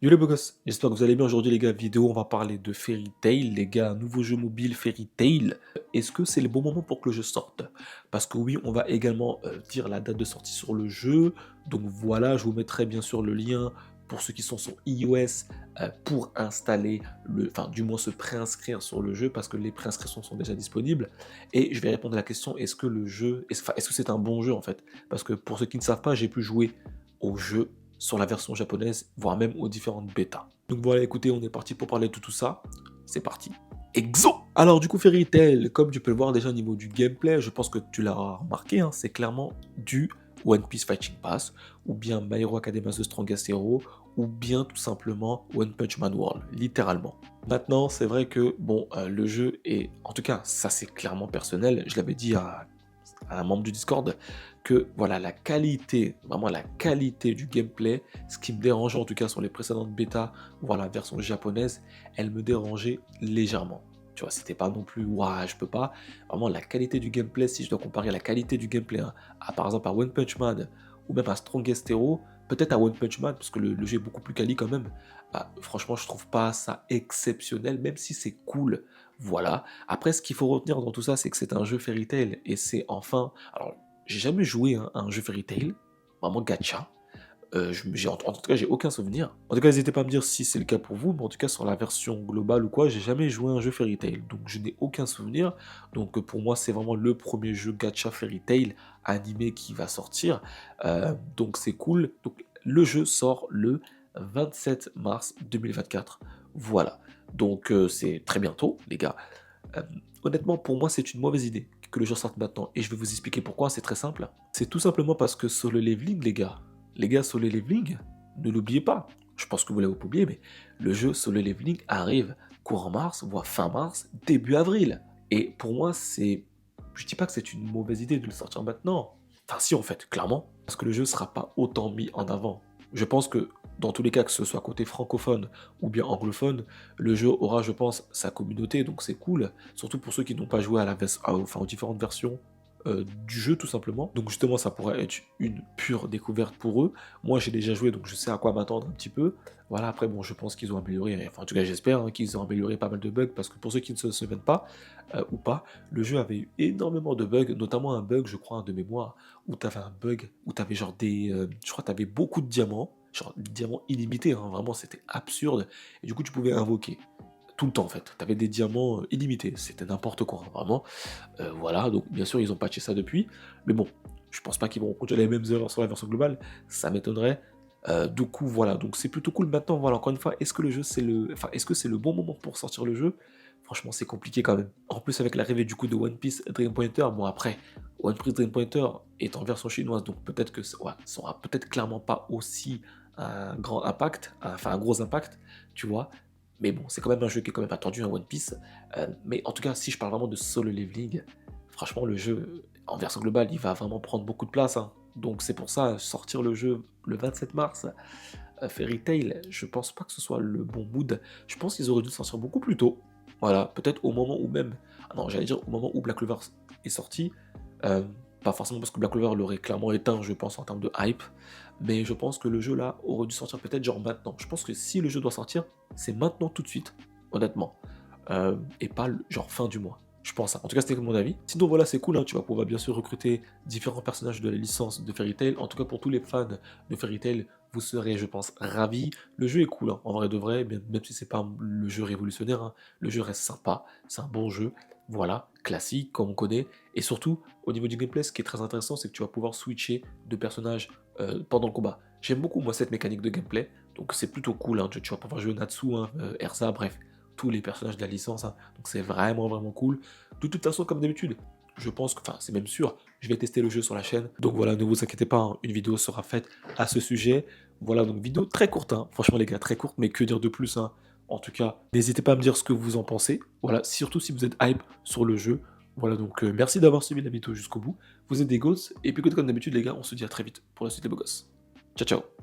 Yo les beaux gosses, j'espère que vous allez bien aujourd'hui les gars, vidéo on va parler de Fairy Tail, les gars, un nouveau jeu mobile Fairy Tail. Est-ce que c'est le bon moment pour que le jeu sorte? Parce que oui, on va également dire la date de sortie sur le jeu, donc voilà, je vous mettrai bien sûr le lien pour ceux qui sont sur iOS pour installer enfin du moins se préinscrire sur le jeu parce que les préinscriptions sont déjà disponibles. Et je vais répondre à la question, est-ce que le jeu, est-ce que c'est un bon jeu en fait? Parce que pour ceux qui ne savent pas, j'ai pu jouer au jeu sur la version japonaise, voire même aux différentes bêtas. Donc voilà, écoutez, on est parti pour parler de tout ça. C'est parti. Exo. Alors du coup, Fairy Tail, comme tu peux le voir déjà au niveau du gameplay, je pense que tu l'as remarqué, hein, c'est clairement du One Piece Fighting Pass, ou bien My Hero Academia The Strongest Hero, ou bien tout simplement One Punch Man World, littéralement. Maintenant, c'est vrai que bon, le jeu est, en tout cas, ça c'est clairement personnel. Je l'avais dit à un membre du Discord que voilà la qualité, vraiment la qualité du gameplay, ce qui me dérangeait en tout cas sur les précédentes bêtas, voire la version japonaise, elle me dérangeait légèrement. Tu vois, c'était pas non plus waouh, je peux pas. Vraiment la qualité du gameplay, si je dois comparer la qualité du gameplay hein, à par exemple à One Punch Man ou même à Strongest Hero, peut-être à One Punch Man parce que le jeu est beaucoup plus quali quand même. Bah, franchement, je trouve pas ça exceptionnel, même si c'est cool. Voilà. Après, ce qu'il faut retenir dans tout ça, c'est que c'est un jeu Fairy Tail et c'est enfin. Alors, j'ai jamais joué hein, à un jeu Fairy Tail, vraiment gacha. En tout cas, j'ai aucun souvenir. En tout cas, n'hésitez pas à me dire si c'est le cas pour vous, mais en tout cas, sur la version globale ou quoi, j'ai jamais joué à un jeu Fairy Tail, donc je n'ai aucun souvenir. Donc pour moi, c'est vraiment le premier jeu gacha Fairy Tail animé qui va sortir. Donc c'est cool. Donc le jeu sort le 27 mars 2024. Voilà. Donc c'est très bientôt, les gars. Euh, Honnêtement, pour moi, c'est une mauvaise idée que le jeu sorte maintenant. Et je vais vous expliquer pourquoi, c'est très simple. C'est tout simplement parce que Solo Leveling, les gars, Solo Leveling, ne l'oubliez pas. Je pense que vous l'avez oublié, mais le jeu Solo Leveling arrive courant mars, voire fin mars, début avril. Et pour moi, c'est. Je dis pas que c'est une mauvaise idée de le sortir maintenant. Enfin, si, en fait, clairement. Parce que le jeu sera pas autant mis en avant. Je pense que dans tous les cas, que ce soit côté francophone ou bien anglophone, le jeu aura, je pense, sa communauté, donc c'est cool. Surtout pour ceux qui n'ont pas joué enfin, aux différentes versions du jeu, tout simplement. Donc justement, ça pourrait être une pure découverte pour eux. Moi, j'ai déjà joué, donc je sais à quoi m'attendre un petit peu. Voilà, après, bon, je pense qu'ils ont amélioré, enfin, en tout cas, j'espère hein, qu'ils ont amélioré pas mal de bugs, parce que pour ceux qui ne se souviennent pas, ou pas, le jeu avait eu énormément de bugs, notamment un bug, je crois, de mémoire, où tu avais un bug, où tu avais genre je crois que tu avais beaucoup de diamants, genre des diamants illimités, hein, vraiment, c'était absurde, et du coup, tu pouvais invoquer tout le temps en fait. Tu avais des diamants illimités, c'était n'importe quoi, hein, vraiment. Voilà, donc bien sûr ils ont patché ça depuis, mais bon, je pense pas qu'ils vont reproduire les mêmes erreurs sur la version globale, ça m'étonnerait. Du coup voilà, donc c'est plutôt cool maintenant. Voilà, encore une fois, est-ce que le jeu est-ce que c'est le bon moment pour sortir le jeu? Franchement, c'est compliqué quand même. En plus avec l'arrivée du coup de One Piece Dream Pointer, bon après, One Piece Dream Pointer est en version chinoise, donc peut-être que ouais, ça aura peut-être clairement pas aussi un grand impact, enfin un gros impact, tu vois. Mais bon, c'est quand même un jeu qui est quand même attendu, un One Piece. Mais en tout cas, si je parle vraiment de solo leveling, franchement, le jeu, en version globale, il va vraiment prendre beaucoup de place, hein. Donc c'est pour ça, sortir le jeu le 27 mars, Fairy Tail, je pense pas que ce soit le bon mood. Je pense qu'ils auraient dû le sortir beaucoup plus tôt. Voilà, peut-être au moment où même... Ah non, j'allais dire au moment où Black Clover est sorti. Euh, Pas forcément parce que Black Clover l'aurait clairement éteint, je pense, en termes de hype. Mais je pense que le jeu là aurait dû sortir peut-être genre maintenant. Je pense que si le jeu doit sortir, c'est maintenant tout de suite, honnêtement. Et pas genre fin du mois. Je pense ça. En tout cas, c'était mon avis. Sinon, voilà, c'est cool. Hein, tu vas pouvoir bien sûr recruter différents personnages de la licence de Fairy Tail. En tout cas, pour tous les fans de Fairy Tail, vous serez, je pense, ravis. Le jeu est cool, hein, en vrai de vrai, même si c'est pas le jeu révolutionnaire. Hein, le jeu reste sympa. C'est un bon jeu. Voilà, classique, comme on connaît. Et surtout, au niveau du gameplay, ce qui est très intéressant, c'est que tu vas pouvoir switcher de personnages pendant le combat. J'aime beaucoup, moi, cette mécanique de gameplay. Donc, c'est plutôt cool. Hein, tu vas pouvoir jouer Natsu, hein, Erza, bref tous les personnages de la licence, hein. Donc c'est vraiment vraiment cool. De toute façon, comme d'habitude, je pense que, enfin c'est même sûr, je vais tester le jeu sur la chaîne. Donc voilà, ne vous inquiétez pas, hein, une vidéo sera faite à ce sujet. Voilà, donc vidéo très courte, hein. Franchement les gars, très courte, mais que dire de plus, hein. En tout cas, n'hésitez pas à me dire ce que vous en pensez. Voilà, surtout si vous êtes hype sur le jeu. Voilà, donc merci d'avoir suivi la vidéo jusqu'au bout. Vous êtes des gosses, et puis comme d'habitude les gars, on se dit à très vite pour la suite des beaux gosses. Ciao ciao.